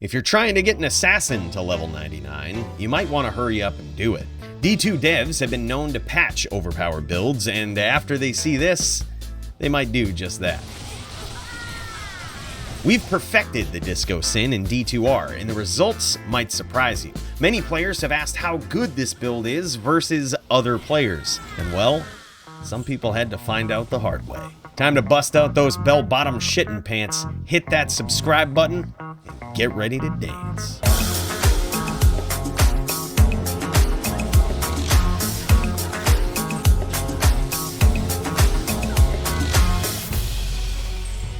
If you're trying to get an assassin to level 99, you might want to hurry up and do it. D2 devs have been known to patch overpowered builds, and after they see this, they might do just that. We've perfected the Disco Sin in D2R, and the results might surprise you. Many players have asked how good this build is versus other players, and well, some people had to find out the hard way. Time to bust out those bell-bottom shitting pants, hit that subscribe button, and get ready to dance.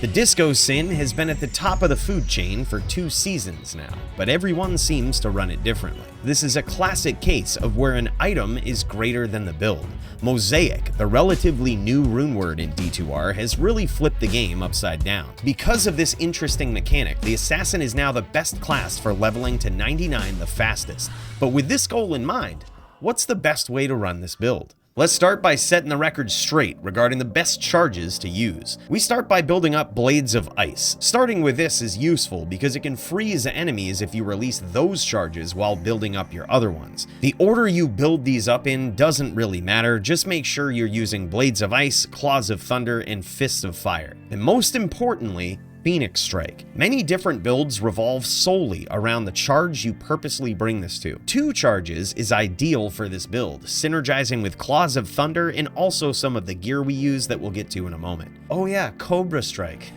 The Disco Sin has been at the top of the food chain for 2 seasons now, but everyone seems to run it differently. This is a classic case of where an item is greater than the build. Mosaic, the relatively new rune word in D2R, has really flipped the game upside down. Because of this interesting mechanic, the Assassin is now the best class for leveling to 99 the fastest. But with this goal in mind, what's the best way to run this build? Let's start by setting the record straight regarding the best charges to use. We start by building up Blades of Ice. Starting with this is useful because it can freeze enemies if you release those charges while building up your other ones. The order you build these up in doesn't really matter, just make sure you're using Blades of Ice, Claws of Thunder, and Fists of Fire. And most importantly, Phoenix Strike. Many different builds revolve solely around the charge you purposely bring this to. 2 charges is ideal for this build, synergizing with Claws of Thunder and also some of the gear we use that we'll get to in a moment. Oh yeah, Cobra Strike.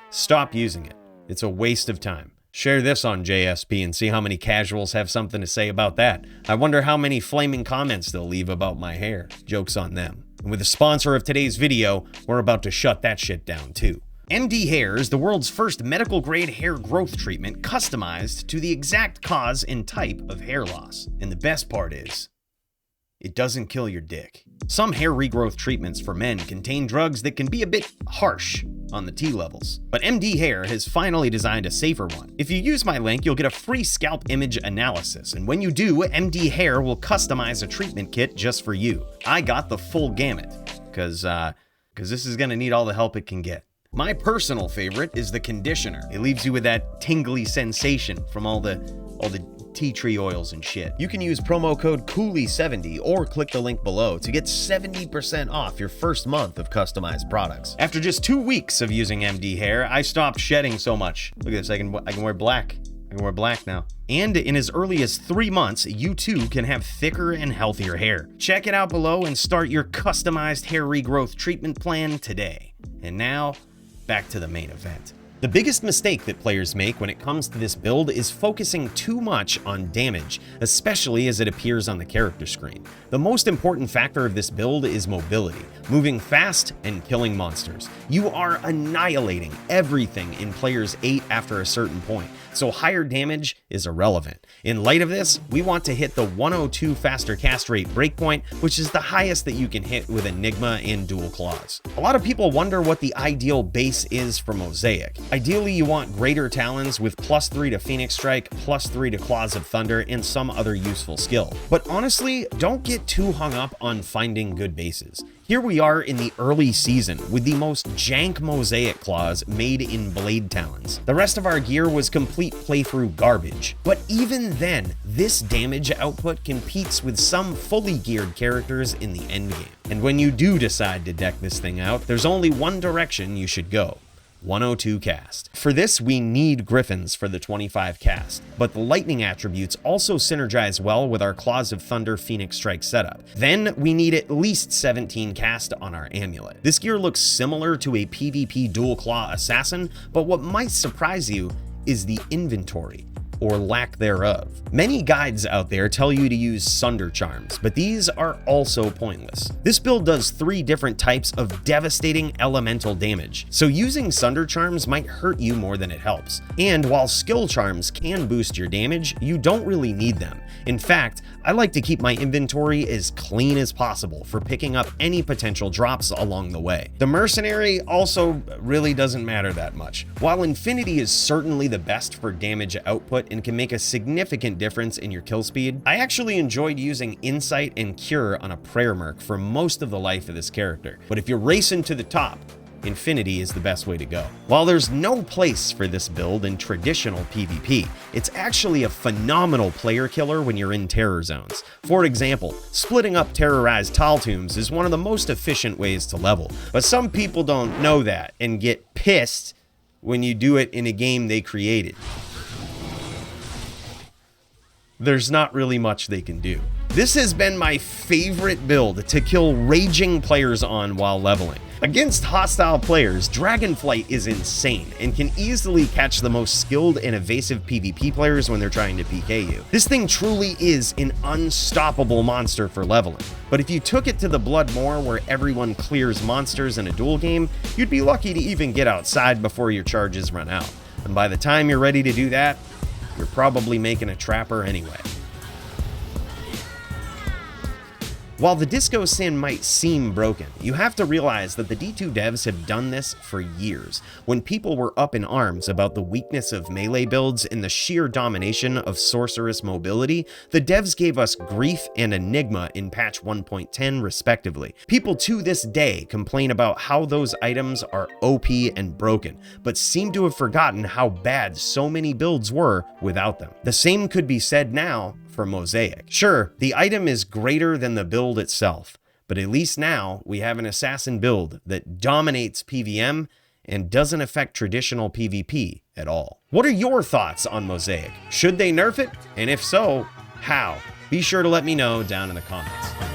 Stop using it. It's a waste of time. Share this on JSP and see how many casuals have something to say about that. I wonder how many flaming comments they'll leave about my hair. Joke's on them. And with the sponsor of today's video, we're about to shut that shit down too. MD Hair is the world's first medical-grade hair growth treatment customized to the exact cause and type of hair loss. And the best part is, it doesn't kill your dick. Some hair regrowth treatments for men contain drugs that can be a bit harsh on the T levels, but MD Hair has finally designed a safer one. If you use my link, you'll get a free scalp image analysis, and when you do, MD Hair will customize a treatment kit just for you. I got the full gamut, because this is gonna need all the help it can get. My personal favorite is the conditioner. It leaves you with that tingly sensation from all the tea tree oils and shit. You can use promo code COOLIE70 or click the link below to get 70% off your first month of customized products. After just 2 weeks of using MD Hair, I stopped shedding so much. Look at this, I can wear black. I can wear black now. And in as early as 3 months, you too can have thicker and healthier hair. Check it out below and start your customized hair regrowth treatment plan today. And now, back to the main event. The biggest mistake that players make when it comes to this build is focusing too much on damage, especially as it appears on the character screen. The most important factor of this build is mobility, moving fast and killing monsters. You are annihilating everything in players 8 after a certain point, so higher damage is irrelevant. In light of this, we want to hit the 102 faster cast rate breakpoint, which is the highest that you can hit with Enigma and Dual Claws. A lot of people wonder what the ideal base is for Mosaic. Ideally, you want Greater Talons with +3 to Phoenix Strike, +3 to Claws of Thunder, and some other useful skill. But honestly, don't get too hung up on finding good bases. Here we are in the early season with the most jank Mosaic claws made in Blade Talons. The rest of our gear was complete playthrough garbage. But even then, this damage output competes with some fully geared characters in the endgame. And when you do decide to deck this thing out, there's only one direction you should go. 102 cast. For this, we need Griffins for the 25 cast, but the lightning attributes also synergize well with our Claws of Thunder Phoenix Strike setup. Then we need at least 17 cast on our amulet. This gear looks similar to a PvP dual claw assassin, but what might surprise you is the inventory, or lack thereof. Many guides out there tell you to use Sunder Charms, but these are also pointless. This build does 3 different types of devastating elemental damage, so using Sunder Charms might hurt you more than it helps. And while Skill Charms can boost your damage, you don't really need them. In fact, I like to keep my inventory as clean as possible for picking up any potential drops along the way. The Mercenary also really doesn't matter that much. While Infinity is certainly the best for damage output and can make a significant difference in your kill speed, I actually enjoyed using Insight and Cure on a Prayer Merc for most of the life of this character. But if you're racing to the top, Infinity is the best way to go. While there's no place for this build in traditional PvP, it's actually a phenomenal player killer when you're in terror zones. For example, splitting up terrorized tall tombs is one of the most efficient ways to level, but some people don't know that and get pissed when you do it in a game they created. There's not really much they can do. This has been my favorite build to kill raging players on while leveling. Against hostile players, Dragonflight is insane and can easily catch the most skilled and evasive PvP players when they're trying to PK you. This thing truly is an unstoppable monster for leveling, but if you took it to the Blood Moor where everyone clears monsters in a duel game, you'd be lucky to even get outside before your charges run out. And by the time you're ready to do that, you're probably making a trapper anyway. While the Disco Sin might seem broken, you have to realize that the D2 devs have done this for years. When people were up in arms about the weakness of melee builds and the sheer domination of sorceress mobility, the devs gave us Grief and Enigma in patch 1.10 respectively. People to this day complain about how those items are OP and broken, but seem to have forgotten how bad so many builds were without them. The same could be said now for Mosaic. Sure, the item is greater than the build itself, but at least now we have an assassin build that dominates PvM and doesn't affect traditional PvP at all. What are your thoughts on Mosaic? Should they nerf it? And if so, how? Be sure to let me know down in the comments.